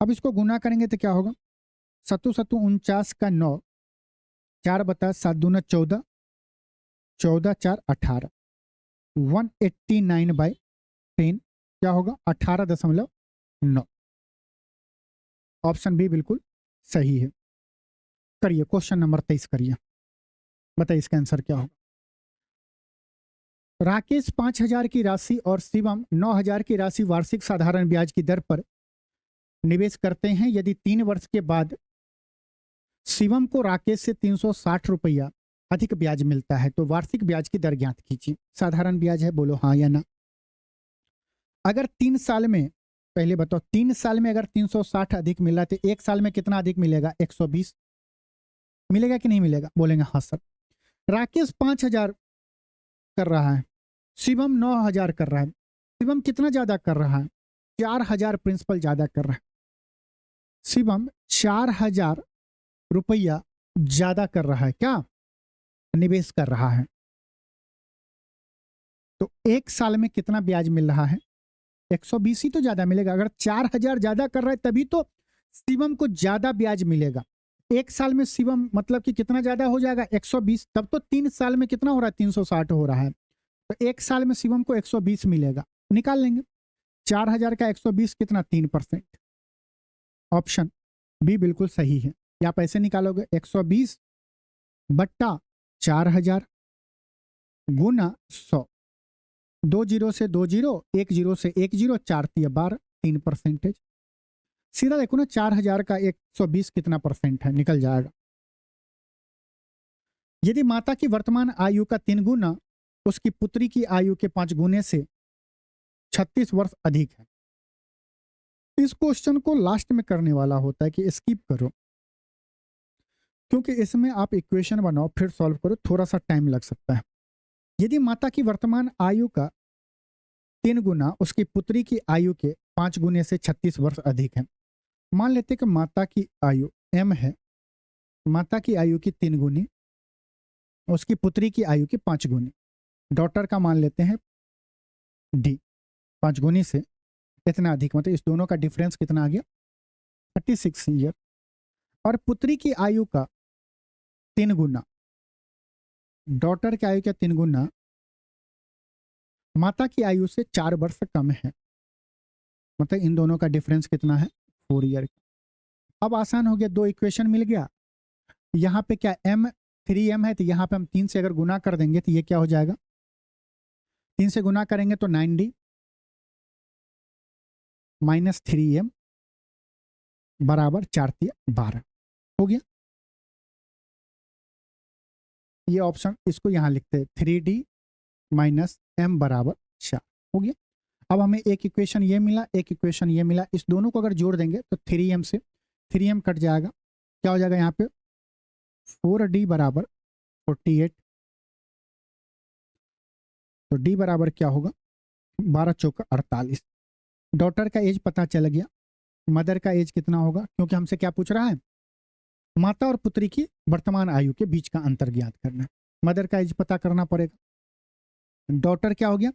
अब इसको गुना करेंगे तो क्या होगा 7 7 49 का 9, 4/7 दूना 14, 14 4 18, 189/10 क्या होगा 18.9। ऑप्शन बी बिल्कुल सही है। करिए क्वेश्चन नंबर 23 करिए, बताइए इसका आंसर क्या होगा। राकेश 5,000 की राशि और शिवम 9,000 की राशि वार्षिक साधारण ब्याज की दर पर निवेश करते हैं। यदि 3 वर्ष के बाद शिवम को राकेश से 360 रुपया अधिक ब्याज मिलता है तो वार्षिक ब्याज की दर ज्ञात कीजिए। साधारण ब्याज है, बोलो हाँ या ना। अगर 3 साल में, पहले बताओ 3 साल में अगर 360 अधिक मिला तो 1 साल में कितना अधिक मिलेगा 120 मिलेगा कि नहीं मिलेगा, बोलेंगे हाँ सर। राकेश 5,000 कर रहा है, शिवम 9,000 कर रहा है। शिवम कितना ज्यादा कर रहा है 4,000 प्रिंसिपल ज्यादा कर रहा है। शिवम 4,000 रुपया ज्यादा कर रहा है, क्या निवेश कर रहा है। तो 1 साल में कितना ब्याज मिल रहा है? 120 ही तो ज्यादा मिलेगा। अगर 4000 ज्यादा कर रहा है तभी तो शिवम को ज्यादा ब्याज मिलेगा। 1 साल में शिवम मतलब कि कितना ज्यादा हो जाएगा? 120। तब तो 3 साल में कितना हो रहा है? 360 हो रहा है। तो 1 साल में शिवम को 120 मिलेगा। निकाल लेंगे 4000 का 120 कितना? 3%। ऑप्शन बी बिल्कुल सही है। या आप ऐसे निकालोगे 120 बट्टा 4000 गुना 100। 2 जीरो से 2 जीरो, 1 जीरो से 1 जीरो, 4 तिया 12, 3%। सीधा देखो ना 4000 का 120 कितना परसेंट है? निकल जाएगा। यदि माता की वर्तमान आयु का 3 गुना उसकी पुत्री की आयु के 5 गुने से 36 वर्ष अधिक है। इस क्वेश्चन को लास्ट में करने वाला होता है कि स्किप करो, क्योंकि इसमें आप इक्वेशन बनाओ फिर सॉल्व करो, थोड़ा सा टाइम लग सकता है। यदि माता की वर्तमान आयु का 3 गुना उसकी पुत्री की आयु के 5 गुने से 36 वर्ष अधिक है। मान लेते कि माता की आयु m है, माता की आयु की 3 गुनी उसकी पुत्री की आयु की 5 गुनी, डॉटर का मान लेते हैं d, 5 गुनी से कितना अधिक, मतलब इस दोनों का डिफरेंस कितना आ गया? 36 ईयर। और पुत्री की आयु का 3 गुना, डॉटर की आयु का 3 गुना माता की आयु से 4 वर्ष कम है, मतलब इन दोनों का डिफरेंस कितना है? 4 ईयर। अब आसान हो गया, 2 इक्वेशन मिल गया। यहाँ पे क्या m 3m है, तो यहाँ पे हम 3 से अगर गुना कर देंगे तो ये क्या हो जाएगा? 3 से गुना करेंगे तो 9d माइनस 3m बराबर 4 तिया 12 हो गया। ये ऑप्शन इसको यहाँ लिखते हैं 3d माइनस m बराबर 4 हो गया। अब हमें एक इक्वेशन ये मिला, एक इक्वेशन ये मिला, इस दोनों को अगर जोड़ देंगे तो 3m से 3m कट जाएगा। क्या हो जाएगा यहाँ पे? 4d बराबर 48। तो d बराबर क्या होगा? 12 चौका 48। डॉटर का एज पता चल गया, मदर का एज कितना होगा? क्योंकि हमसे क्या पूछ रहा है? माता और पुत्री की वर्तमान आयु के बीच का अंतर ज्ञात करना है। मदर का एज पता करना पड़ेगा। डॉटर क्या हो गया?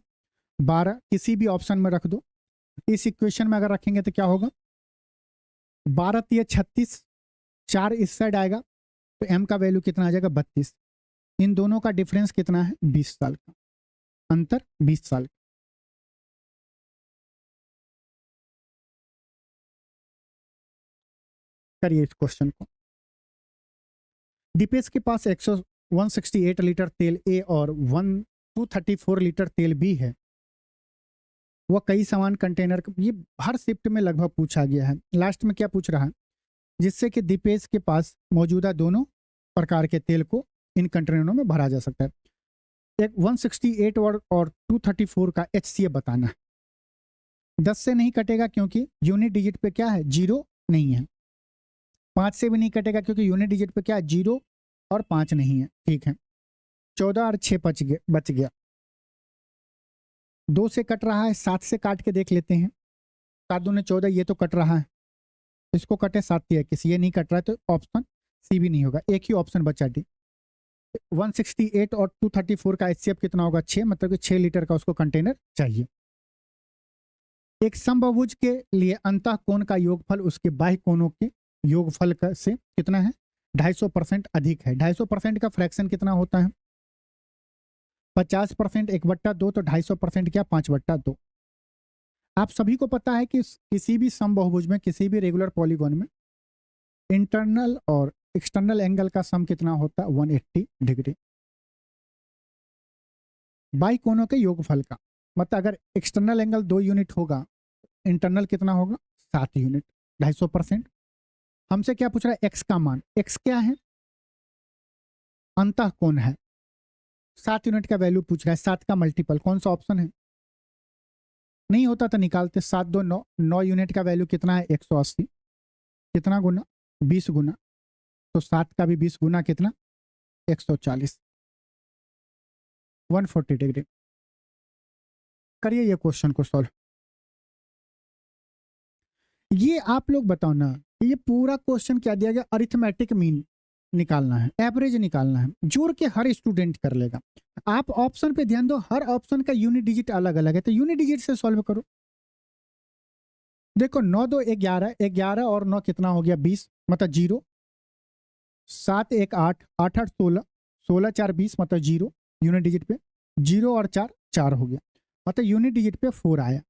12, किसी भी ऑप्शन में रख दो। इस इक्वेशन में अगर रखेंगे तो क्या होगा? 12 तिया 36, 4 इस साइड आएगा तो m का वैल्यू कितना आ जाएगा? 32। इन दोनों का डिफरेंस कितना है? 20 साल का अंतर, 20 साल। करिए इस क्वेश्चन को। दीपेश के पास 168 लीटर तेल ए और 234 लीटर तेल बी है। वह कई सामान कंटेनर, ये हर शिफ्ट में लगभग पूछा गया है। लास्ट में क्या पूछ रहा है? जिससे कि दीपेश के पास मौजूदा दोनों प्रकार के तेल को इन कंटेनरों में भरा जा सकता है। एक 168 और 234 का HCF बताना है। 10 से नहीं कटेगा क्योंकि यूनिट डिजिट पे क्या है? 0 नहीं है। 5 से भी नहीं कटेगा क्योंकि यूनिट डिजिट पे क्या है? 0 और 5 नहीं है। ठीक है, 14 और 6 बच गया। 2 से कट रहा है, 7 से काट के देख लेते हैं। 7 दूने 14, ये तो कट रहा है, इसको कटे 7 तिया 21, ये नहीं कट रहा है तो ऑप्शन सी भी नहीं होगा। एक ही ऑप्शन बचा डी। 168 और 234 का HCF कितना होगा? 6, मतलब कि 6 लीटर का उसको कंटेनर चाहिए। एक समबाहुभुज के लिए अंतः कोण का योगफल उसके बाह्य कोणों के योगफल से कितना है? 250% अधिक है। 250% का फ्रैक्शन कितना होता है? 50%, 1/2, तो 250% क्या? 5/2। आप सभी को पता है कि किसी भी समबाहुभुज में, किसी भी रेगुलर पॉलीगॉन में इंटरनल और एक्सटर्नल एंगल का सम कितना होता है? 180 डिग्री। बाई कोणों के योगफल का मतलब अगर एक्सटर्नल एंगल 2 यूनिट होगा, इंटरनल कितना होगा? 7 यूनिट। 250%। हमसे क्या पूछ रहा है? एक्स का मान। एक्स क्या है? अंतः कोण है। 7 यूनिट का वैल्यू पूछ रहा है। 7 का मल्टीपल कौन सा ऑप्शन है? नहीं होता तो निकालते। 7 2 9, 9 यूनिट का वैल्यू कितना है? 180। कितना गुना? 20 गुना। तो 7 का भी 20 गुना कितना? 140। 140 डिग्री। करिए ये क्वेश्चन को सॉल्व। ये आप लोग बताओ ना, ये पूरा क्वेश्चन क्या दिया गया? Arithmetic mean. निकालना है, एवरेज निकालना है, जोड़ के हर स्टूडेंट कर लेगा। आप ऑप्शन पे ध्यान दो, हर ऑप्शन का यूनिट डिजिट अलग अलग है, तो यूनिट डिजिट से सॉल्व करो। देखो 9 2 11, 11 और 9 कितना हो गया 20, मतलब 0। 7 1 8, 8 8 16, 16 4 20, मतलब 0 यूनिट डिजिट पे। 0 और 4 4 हो गया, मतलब यूनिट डिजिट पे 4 आया।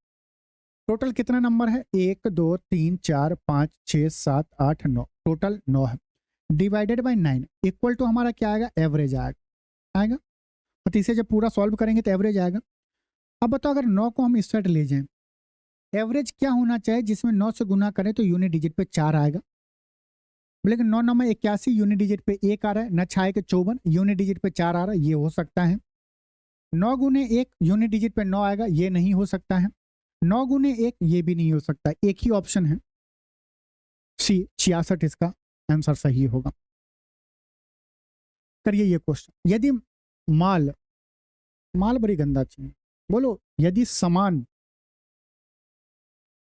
टोटल कितना नंबर है? 1 2 3 4 5 6 7 8 9, टोटल 9 है। डिवाइडेड बाय 9 इक्वल टू हमारा क्या आएगा? एवरेज आएगा। तो इसे जब पूरा सॉल्व करेंगे तो एवरेज आएगा। अब बताओ अगर 9 को हम इस साइड ले जाएं, एवरेज क्या होना चाहिए जिसमें 9 से गुना करें तो यूनिट डिजिट पे 4 आएगा। लेकिन 9 9 में 81, यूनिट डिजिट पे 1 आ रहा है, न 6 के 54, यूनिट डिजिट पे 4 आ रहा है, ये हो सकता है। 9 गुने 1 यूनिट डिजिट पे 9 आएगा, ये नहीं हो सकता है। 9 गुने 1 ये भी नहीं हो सकता। एक ही ऑप्शन है सी, 66 इसका आंसर सही होगा। करिए ये क्वेश्चन, यदि माल बड़ी गंदा चीज, बोलो यदि सामान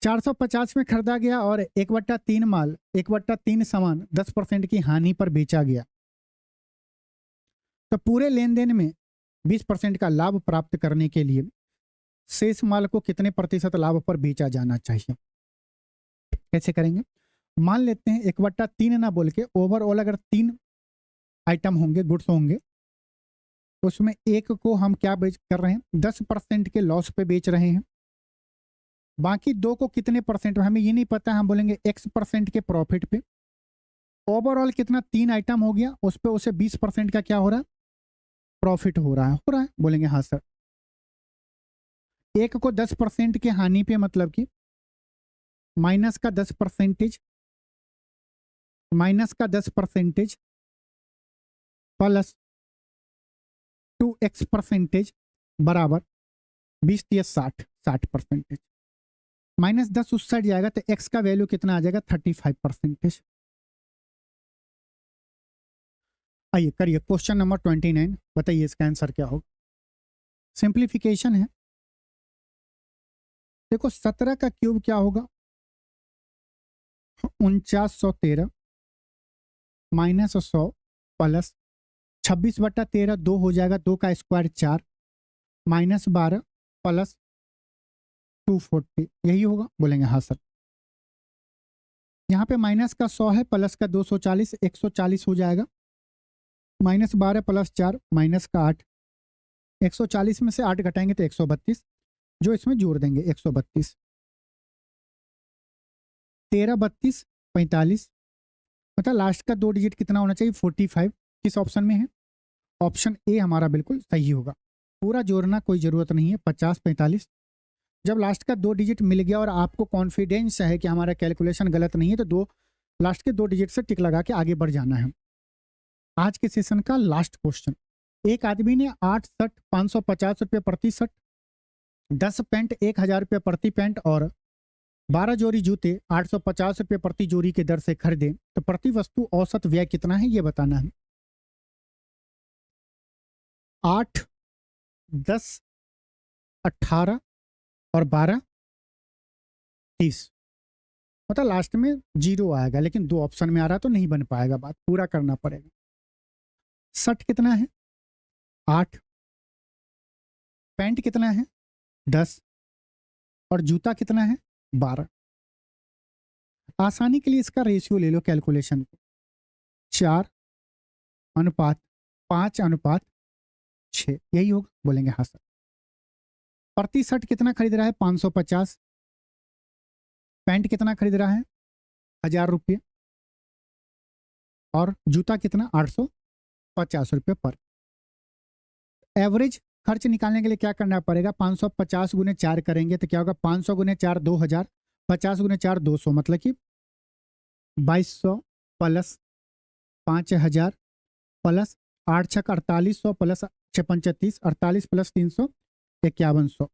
450 में खरीदा गया और 1/3 माल, 1/3 सामान 10% की हानि पर बेचा गया, तो पूरे लेन देन में 20% का लाभ प्राप्त करने के लिए शेष माल को कितने प्रतिशत लाभ पर बेचा जाना चाहिए? कैसे करेंगे? मान लेते हैं 1/3 ना बोल के ओवरऑल अगर 3 आइटम होंगे, गुड्स होंगे, तो उसमें एक को हम क्या बेच कर रहे हैं? 10% के लॉस पे बेच रहे हैं। बाकी 2 को कितने परसेंट में, हमें ये नहीं पता, हम बोलेंगे X% के प्रॉफिट पे। ओवरऑल कितना? 3 आइटम हो गया, उस पे उसे 20% का क्या हो रहा है? प्रॉफिट हो रहा है। बोलेंगे हाँ सर। एक को 10% के हानि पे, मतलब कि माइनस का 10%, प्लस 2x% बराबर 20 या 60%। -10 उस साइड जाएगा तो x का वैल्यू कितना आ जाएगा? 35%। आइए करिए क्वेश्चन नंबर 29, बताइए इसका आंसर क्या होगा। सिंप्लीफिकेशन है। देखो 17 का क्यूब क्या होगा? 4913 -100 प्लस 26/13, 2 हो जाएगा, 2 का स्क्वायर 4, -12 प्लस 240, यही होगा। बोलेंगे हाँ सर। यहाँ पे माइनस का 100 है, प्लस का 240, 140 हो जाएगा। -12 प्लस 4 माइनस का 8, 140 में से 8 घटाएंगे तो 132, जो इसमें जोड़ देंगे 132, 13 32 45, मतलब लास्ट का 2 डिजिट कितना होना चाहिए? 45। किस ऑप्शन में है? ऑप्शन ए हमारा बिल्कुल सही होगा। पूरा जोड़ना कोई ज़रूरत नहीं है। 50 45, जब लास्ट का 2 डिजिट मिल गया और आपको कॉन्फिडेंस है कि हमारा कैलकुलेशन गलत नहीं है, तो लास्ट के 2 डिजिट से टिक लगा के आगे बढ़ जाना है। आज के सेशन का लास्ट क्वेश्चन, एक आदमी ने 8 शर्ट 550 रुपये प्रति शर्ट, 10 पैंट 1000 रुपये प्रति पैंट और 12 जोड़ी जूते 850 रुपये प्रति जोड़ी के दर से खरीदे, तो प्रति वस्तु औसत व्यय कितना है ये बताना है। 8 10 18 और 12 30, मतलब लास्ट में 0 आएगा, लेकिन 2 ऑप्शन में आ रहा तो नहीं बन पाएगा, बात पूरा करना पड़ेगा। शर्ट कितना है? 8, पैंट कितना है? 10 और जूता कितना है? 12। आसानी के लिए इसका रेशियो ले लो कैलकुलेशन को, 4:5:6, यही होगा। बोलेंगे हाँ सर। प्रति शर्ट कितना खरीद रहा है? 550। पैंट कितना खरीद रहा है? 1000 रुपये। और जूता कितना? 850 रुपये पर। एवरेज खर्च निकालने के लिए क्या करना पड़ेगा? 550 गुने 4 करेंगे तो क्या होगा? 500 गुने 4 2000, 50 गुने 4 200, मतलब कि 2200 plus 5000 plus 8 6 4800 plus 6 5 30, 48 plus 300 5100,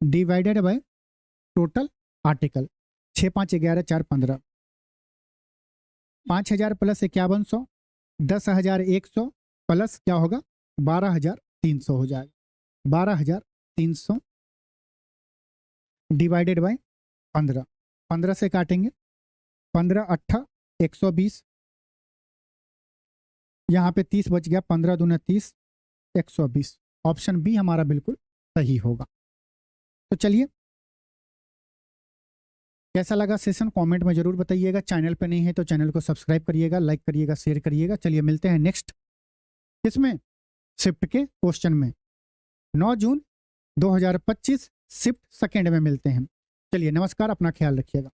divided by total article 6 5 11 4 15, 5000 plus 5100, 10100 plus क्या होगा? 12300 हो जाएगा। 12300 डिवाइडेड बाय 15, 15 से काटेंगे, 15 8 120, यहाँ पे 30 बच गया, 15 दूना 30, 120। ऑप्शन बी हमारा बिल्कुल सही होगा। तो चलिए, कैसा लगा सेशन कमेंट में जरूर बताइएगा। चैनल पे नहीं है तो चैनल को सब्सक्राइब करिएगा, लाइक करिएगा, शेयर करिएगा। चलिए मिलते हैं नेक्स्ट किसमें, शिफ्ट के क्वेश्चन में। 9 जून 2025 शिफ्ट सेकेंड में मिलते हैं। चलिए नमस्कार, अपना ख्याल रखिएगा।